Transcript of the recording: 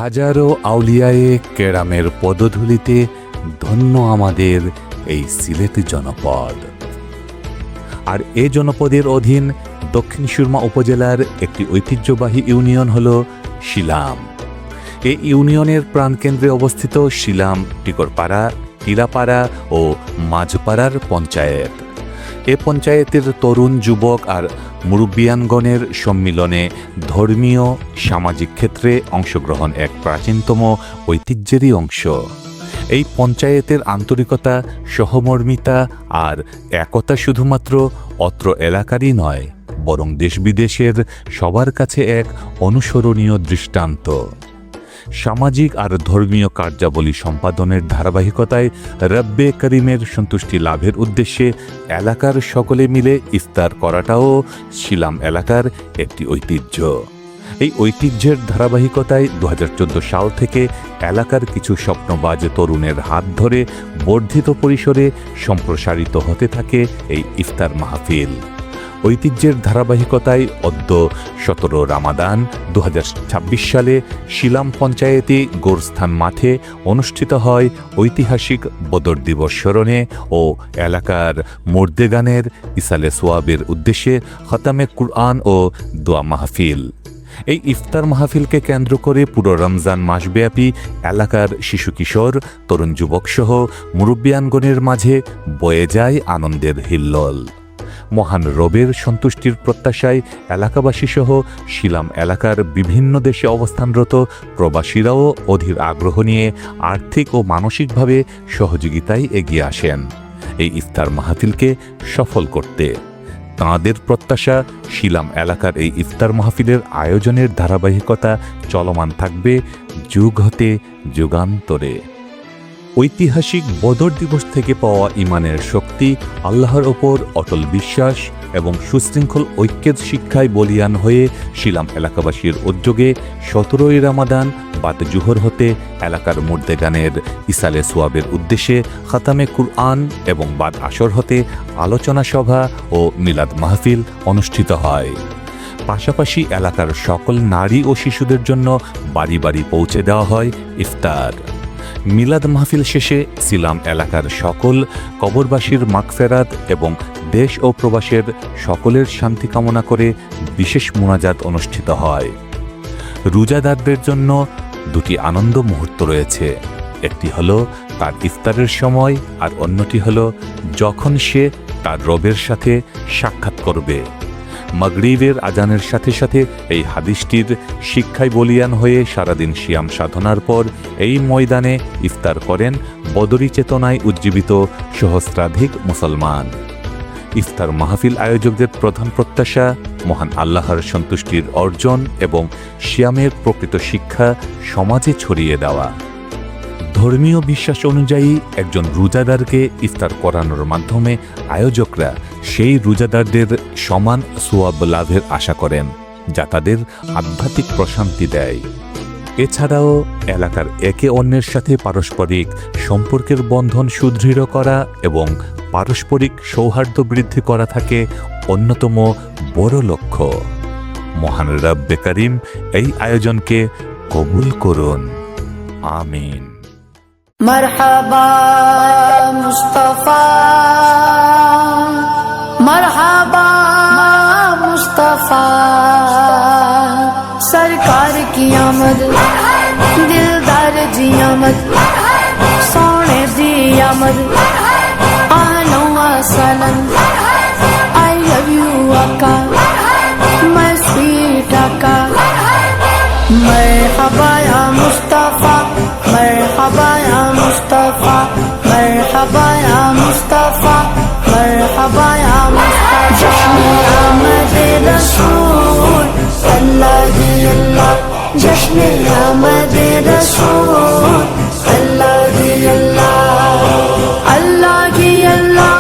হাজারো আউলিয়ায়ে কেরামের পদধূলিতে ধন্য আমাদের এই সিলেট জনপদ। আর এ জনপদের অধীন দক্ষিণ সুরমা উপজেলার একটি ঐতিহ্যবাহী ইউনিয়ন হল শিলাম। এই ইউনিয়নের প্রাণকেন্দ্রে অবস্থিত শিলাম টিকরপাড়া, টিলাপাড়া ও মাঝপাড়ার পঞ্চায়েত। এ পঞ্চায়েতের তরুণ, যুবক আর মুরব্বিয়ানগণের সম্মিলনে ধর্মীয়, সামাজিক ক্ষেত্রে অংশগ্রহণ এক প্রাচীনতম ঐতিহ্যেরই অংশ। এই পঞ্চায়েতের আন্তরিকতা, সহমর্মিতা আর একতা শুধুমাত্র অত্র এলাকারই নয়, বরং দেশ বিদেশের সবার কাছে এক অনুসরণীয় দৃষ্টান্ত। সামাজিক আর ধর্মীয় কার্যাবলী সম্পাদনের ধারাবাহিকতায় রব্বে করিমের সন্তুষ্টি লাভের উদ্দেশ্যে এলাকার সকলে মিলে ইফতার করাটাও শিলাম এলাকার একটি ঐতিহ্য। এই ঐতিহ্যের ধারাবাহিকতায় 2014 সাল থেকে এলাকার কিছু স্বপ্নবাজ তরুণের হাত ধরে বর্ধিত পরিসরে সম্প্রসারিত হতে থাকে এই ইফতার মাহফিল। ঐতিহ্যের ধারাবাহিকতায় অদ্য 17 রামাদান 2026 সালে শিলাম পঞ্চায়েতে গোরস্থান মাঠে অনুষ্ঠিত হয় ঐতিহাসিক বদর দিবস স্মরণে ও এলাকার মুর্দেগানের ইসালে সোয়াবের উদ্দেশ্যে খতামে কুরআন ও দোয়া মাহফিল। এই ইফতার মাহফিলকে কেন্দ্র করে পুরো রমজান মাসব্যাপী এলাকার শিশু, কিশোর, তরুণ, যুবকসহ মুরব্বিয়ানগণের মাঝে বয়ে যায় আনন্দের হিল্লোল। মহান রবের সন্তুষ্টির প্রত্যাশায় এলাকাবাসীসহ শিলাম এলাকার বিভিন্ন দেশে অবস্থানরত প্রবাসীরাও অধীর আগ্রহ নিয়ে আর্থিক ও মানসিকভাবে সহযোগিতায় এগিয়ে আসেন এই ইফতার মাহফিলকে সফল করতে। তাঁদের প্রত্যাশা, শিলাম এলাকার এই ইফতার মাহফিলের আয়োজনের ধারাবাহিকতা চলমান থাকবে যুগ হতে যুগান্তরে। ঐতিহাসিক বদর দিবস থেকে পাওয়া ইমানের শক্তি, আল্লাহর ওপর অটল বিশ্বাস এবং সুশৃঙ্খল ঐক্যের শিক্ষায় বলিয়ান হয়ে শিলাম এলাকাবাসীর উদ্যোগে 17 রামাদান বাদ জুহর হতে এলাকার মুর্দেগানের ইসালে সোয়াবের উদ্দেশ্যে খতামে কুরআন এবং বাদ আসর হতে আলোচনা সভা ও মিলাদ মাহফিল অনুষ্ঠিত হয়। পাশাপাশি এলাকার সকল নারী ও শিশুদের জন্য বাড়ি বাড়ি পৌঁছে দেওয়া হয় ইফতার। মিলাদ মাহফিল শেষে শিলাম এলাকার সকল কবরবাসীর মাগফেরাত এবং দেশ ও প্রবাসের সকলের শান্তি কামনা করে বিশেষ মোনাজাত অনুষ্ঠিত হয়। রোজাদারদের জন্য দুটি আনন্দ মুহূর্ত রয়েছে, একটি হলো তার ইফতারের সময় আর অন্যটি হলো যখন সে তার রবের সাথে সাক্ষাৎ করবে। মাগরিবের আজানের সাথে সাথে এই হাদিসটির শিক্ষায় বলিয়ান হয়ে সারাদিন সিয়াম সাধনার পর এই ময়দানে ইফতার করেন বদরি চেতনায় উজ্জীবিত সহস্রাধিক মুসলমান। ইফতার মাহফিল আয়োজকদের প্রধান প্রত্যাশা মহান আল্লাহর সন্তুষ্টির অর্জন এবং সিয়ামের প্রকৃত শিক্ষা সমাজে ছড়িয়ে দেওয়া। ধর্মীয় বিশ্বাস অনুযায়ী একজন রোজাদারকে ইফতার করানোর মাধ্যমে আয়োজকরা সেই রোজাদারদের সমান সোয়াব লাভের আশা করেন, যা তাদের আধ্যাত্মিক প্রশান্তি দেয়। এছাড়াও এলাকার একে অন্যের সাথে পারস্পরিক সম্পর্কের বন্ধন সুদৃঢ় করা এবং পারস্পরিক সৌহার্দ্য বৃদ্ধি করা থাকে অন্যতম বড় লক্ষ্য। মহান রব্বে করিম এই আয়োজনকে কবুল করুন, আমিন। मरहबा मुस्तफा, मरहबा मुस्तफा, सरकार की आमद, दिलदार जी आमद, सोने दी आमद, आनो सनम, आई लव यू आका, मैं स्वीट आका। मरहबा या मुस्तफा, मरहबा या मुस्तफा, मरहबा या मुस्तफा, मरहबा या मुस्तफा। जश्न आमद रसूल अल्लाह ही अल्लाह, जश्न आमद रसूल अल्लाह ही अल्लाह, अल्लाह ही अल्लाह।